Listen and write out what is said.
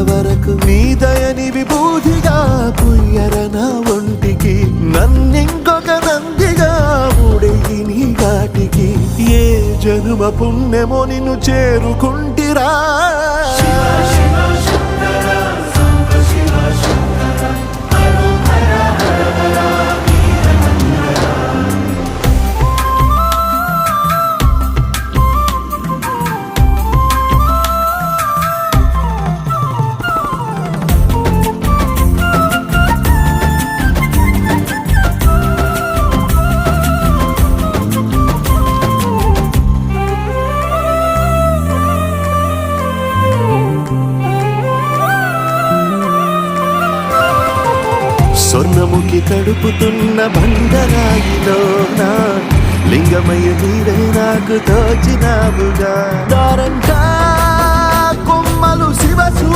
వరకు నీ దయని విభూతిగా పుయ్యరన ఒంటికి నన్నింకొక నందిగా ఊడేయి నీ ఘాటికి ఏ జనుమ పుణ్యమో నిన్ను చేరుకుంటిరా స్వర్ణముఖి తడుపుతున్న బండరాయిలోన లింగమయ్య నీవే నాకు తోచినావుగా దారంటా కొమ్మలు శివసు